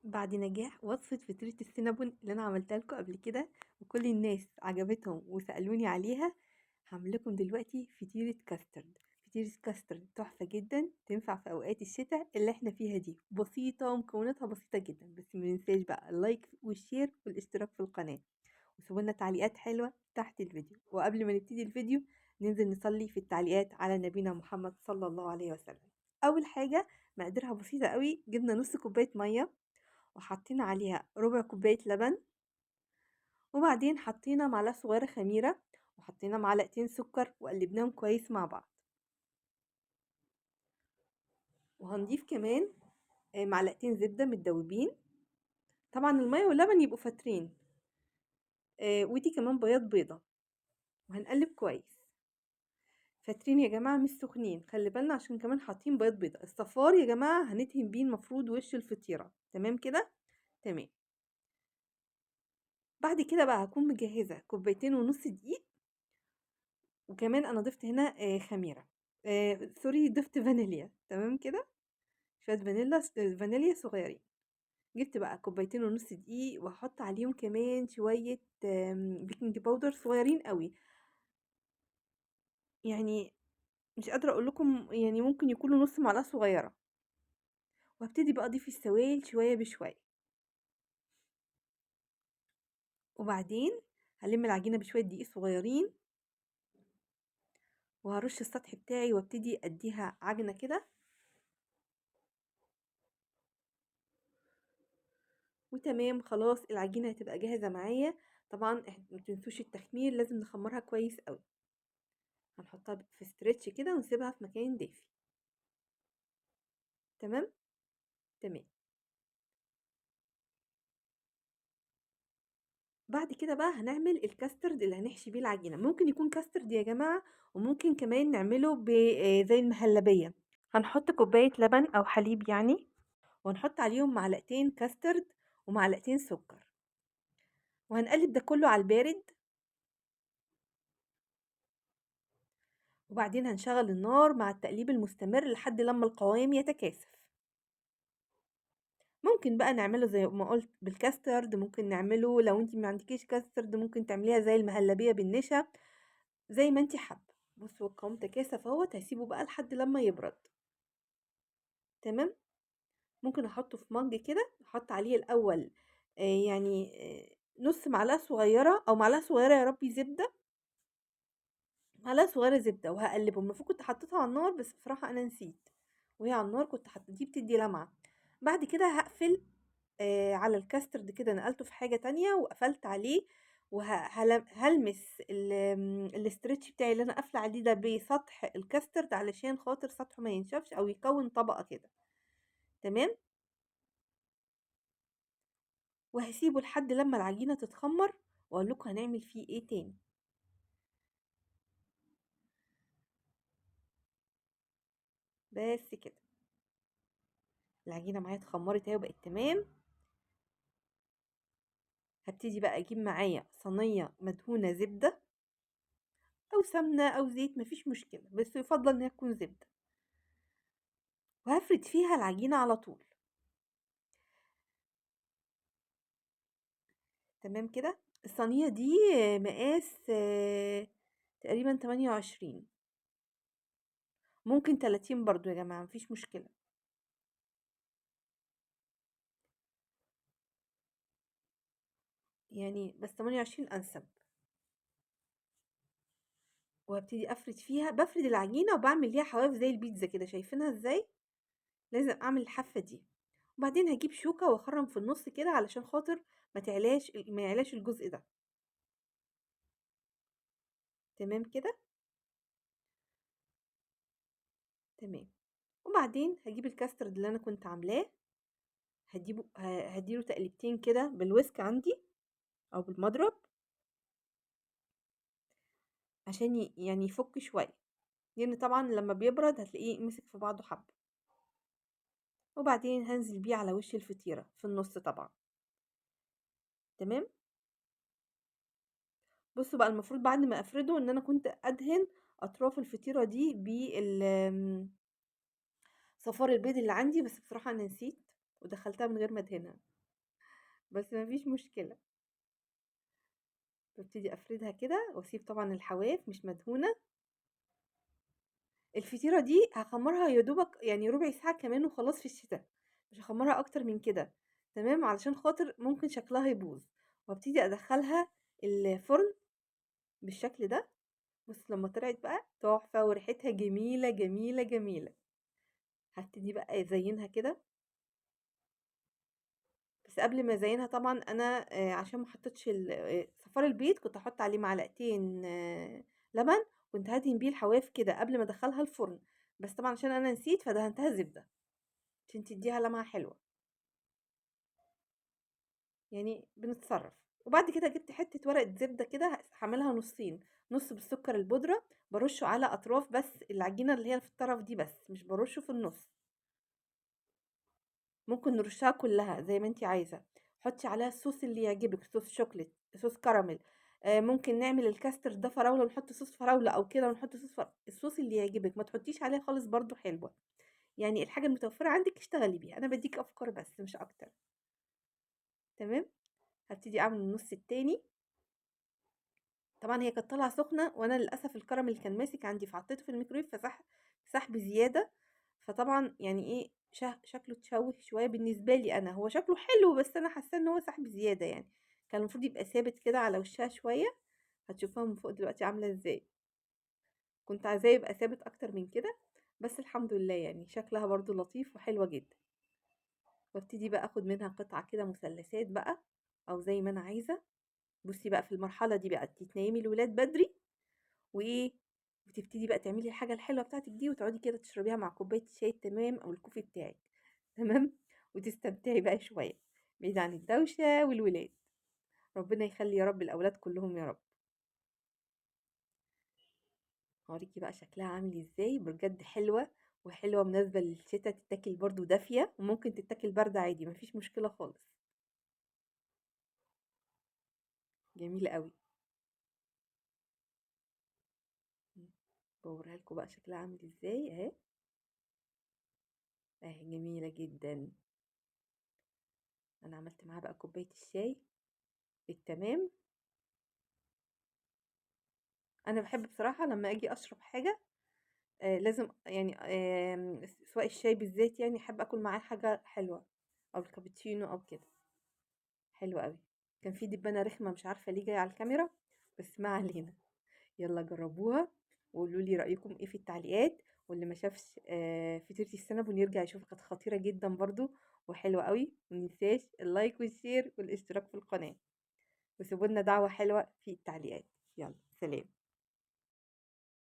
بعد نجاح وصفة فطيرة السينابون اللي أنا عملتها لكم قبل كده وكل الناس عجبتهم وسألوني عليها، هعمل لكم دلوقتي فطيرة كاسترد. فطيرة كاسترد تحفة جدا، تنفع في أوقات الشتاء اللي احنا فيها دي، بسيطة ومكوناتها بسيطة جدا. بس مننساش بقى اللايك والشير والاشتراك في القناة، وسيبوا لنا تعليقات حلوة تحت الفيديو. وقبل ما نبتدي الفيديو ننزل نصلي في التعليقات على نبينا محمد صلى الله عليه وسلم. أول حاجة مقاديرها بسيطة قوي. جبنا نص كوباية مية، وحطينا عليها ربع كوباية لبن، وبعدين حطينا معلقة صغيرة خميرة، وحطينا معلقتين سكر وقلبناهم كويس مع بعض. وهنضيف كمان معلقتين زبدة متدوبين، طبعا المية واللبن يبقوا فاترين، ودي كمان بياض بيضة، وهنقلب كويس. فاترين يا جماعة مش سخنين، خلي بالنا عشان كمان حاطين بياض بيضة. الصفار يا جماعة هندهن بيه المفروض وش الفطيرة. تمام كده؟ تمام. بعد كده بقى هكون مجهزة كوبايتين ونص دقيق، وكمان انا ضفت هنا خميره، سوري، ضفت فانيليا. تمام كده، شويه فانيليا صغيرين. جبت بقى كوبايتين ونص دقيق، وهحط عليهم كمان شويه بيكنج باودر صغيرين قوي، يعني مش قادره اقول لكم، يعني ممكن يكونوا نص معلقه صغيره. وهبتدي بقى اضيف السوائل شويه بشويه، وبعدين هلم العجينه بشويه دقيق صغيرين، وهرش السطح بتاعي وابتدي اديها عجنه كده. وتمام، خلاص العجينة هتبقى جاهزة معايا. طبعا متنسوش التخمير، لازم نخمرها كويس قوي. هنحطها في ستريتش كده ونسيبها في مكان دافي. تمام. تمام. بعد كده بقى هنعمل الكاسترد اللي هنحشي بيه العجينة. ممكن يكون كاسترد يا جماعة، وممكن كمان نعمله زي المهلبية. هنحط كوباية لبن أو حليب يعني، ونحط عليهم معلقتين كاسترد ومعلقتين سكر، وهنقلب ده كله على البارد. وبعدين هنشغل النار مع التقليب المستمر لحد لما القوام يتكاثف. ممكن بقى نعمله زي ما قلت بالكاسترد، ممكن نعمله لو انت ما عندكيش كاسترد ممكن تعمليها زي المهلبية بالنشا، زي ما انت حابة. بصوا القوام تكاثف اهوت، هسيبه بقى لحد لما يبرد. تمام. ممكن احطه في مج كده، احط عليه الاول يعني نص معلقة صغيرة او معلقة صغيرة يا ربي زبدة، معلقة صغيرة زبدة، وهقلبهم. المفروض كنت حطيتها على النار بس بصراحة انا نسيت، وهي على النار كنت حطيتها، دي بتدي لمعة. بعد كده هقفل على الكاسترد كده، نقلته في حاجة تانية وقفلت عليه، وهلمس الاسترتش بتاعي اللي انا قافله عليه ده بسطح الكاسترد علشان خاطر سطحه ما ينشفش او يكون طبقة كده. تمام. وهسيبه لحد لما العجينة تتخمر، واقول لكم هنعمل فيه ايه تاني. بس كده، العجينة معايا اتخمرت اهي وبقت تمام. هبتدي بقى اجيب معايا صينية مدهونة زبدة او سمنة او زيت، مفيش مشكلة، بس يفضل انها تكون زبدة، وهفرد فيها العجينة على طول. تمام كده. الصينية دي مقاس تقريبا 28، ممكن 30 برضو يا جماعة، مفيش مشكلة يعني، بس 28 أنسب. وهبتدي أفرد فيها، بفرد العجينة وبعمل ليها حواف زي البيتزا كده، شايفينها ازاي؟ لازم أعمل الحافة دي. وبعدين هجيب شوكة وأخرم في النص كده علشان خاطر ما يعلاش الجزء ده. تمام كده. تمام. وبعدين هجيب الكاسترد اللي أنا كنت عاملاه، هديله تقليبتين كده بالويسك عندي أو بالمضرب، عشان يعني يفك شوية، لأن طبعا لما بيبرد هتلاقيه مسك في بعضه حبة. وبعدين هنزل بيه على وش الفطيرة في النص طبعا. تمام. بصوا بقى، المفروض بعد ما افرده ان انا كنت ادهن اطراف الفطيرة دي صفار البيض اللي عندي، بس بصراحة انا نسيت. ودخلتها من غير ما ادهنها، بس ما فيش مشكلة. بابتدي افردها كده واسيب طبعا الحواف مش مدهونة. الفطيرة دي هاخمّرها يا دوبك يعني ربع ساعة كمان وخلاص في الشتا، مش هاخمّرها أكتر من كده، تمام، علشان خاطر ممكن شكلها يبوظ، وابتدي أدخّلها الفرن بالشكل ده. بُص لمّا طلعت بقى تحفة وريحتها جميلة، جميلة، جميلة. هابتدي بقى أزيّنها كده، بس قبل ما أزيّنها طبعًا أنا عشان ما حطيتش صفار البيض كنت هاحط عليه معلقتين لبن، كنت هادهن بيه الحواف كده قبل ما أدخّلها الفرن، بس طبعًا عشان أنا نسيت فدهنتها زبدة. عشان تدّيها لمعة حلوة، يعني بنتصرّف. وبعد كده جِبت حتّة ورقة زبدة كده هاعملها نُصّين، نُص بالسكر البودرة بارُشّه على أطراف بس العجينة اللي هي في الطرف دي بس، مش بارُشّه في النُص، ممكن نرُشّها كلّها زي ما أنتِ عايزة. حُطّي عليها الصوص اللي يعجبِك، صوص شوكليت، صوص كراميل، ممكن نعمل الكاسترد ده فراولة ونحط صوص فراولة أو كده ونحط صوص الصوص اللي يعجبِك، ما تحطّيش عليه خالص برضه حلوة، يعني الحاجة المتوفّرة عندِك اشتغلي بيها، أنا بادّيكِ أفكار بس مش أكتر، تمام؟ هابتدي أعمل النُص التاني. طبعًا هي كانت طالعة سخنة وأنا للأسف الكراميل كان ماسك عندي فحطيته في الميكرويف ساح بزيادة، فطبعًا يعني إيه شكله اتشوِّه شوية بالنسبة لي أنا، هو شكله حلو بس أنا حاساه إن هو ساح بزيادة يعني، كان المفروض يبقى ثابت كده على وشها شوية، هتشوفوها من فوق دلوقتي عاملة إزاي، كنت عايزاه يبقى ثابت أكتر من كده، بس الحمد لله يعني شكلها برضه لطيف وحلوة جدًا. وابتدي بقى آخد منها قطعة كده مثلثات بقى أو زي ما أنا عايزة. بُصي بقى في المرحلة دي بقى تنيّمي الولاد بدري وإيه، وتبتدي بقى تعملي الحاجة الحلوة بتاعتِك دي وتقعدي كده تشربيها مع كوباية الشاي التمام أو الكوفي بتاعِك، تمام، وتستمتعي بقى شوية، بعيد عن الدوشة والولاد، ربنا يخلّي يا رب الأولاد كلّهم يا رب. هاوريكِ بقى شكلها عامل إزاي، بجد حلوة، وحلوة مناسبة للشتا، تتاكل برضه دافية، وممكن تتاكل باردة عادي ما فيش مشكلة خالص، جميلة أوي. باوريها لكم بقى شكلها عامل إزاي أهي، أهي جميلة جدًا. أنا عملت معاها بقى كوباية الشاي التمام. أنا باحب بصراحة لمّا آجي أشرب حاجة لازم يعني سواء الشاي بالذات يعني أحب آكل معاه حاجة حلوة، أو الكابتشينو أو كده، حلو أوي. كان في دبانة رخمة مش عارفة ليه جاية على الكاميرا، بس ما علينا، يالّا جربوها وقولوا لي رأيكم إيه في التعليقات، واللي ما شافش فطيرة السينابون يرجع يشوفها كانت خطيرة جدًا برضه وحلوة أوي، وما ننساش اللايك والشير والاشتراك في القناة، وسيبوا لنا دعوة حلوة في التعليقات. يالّا سلام.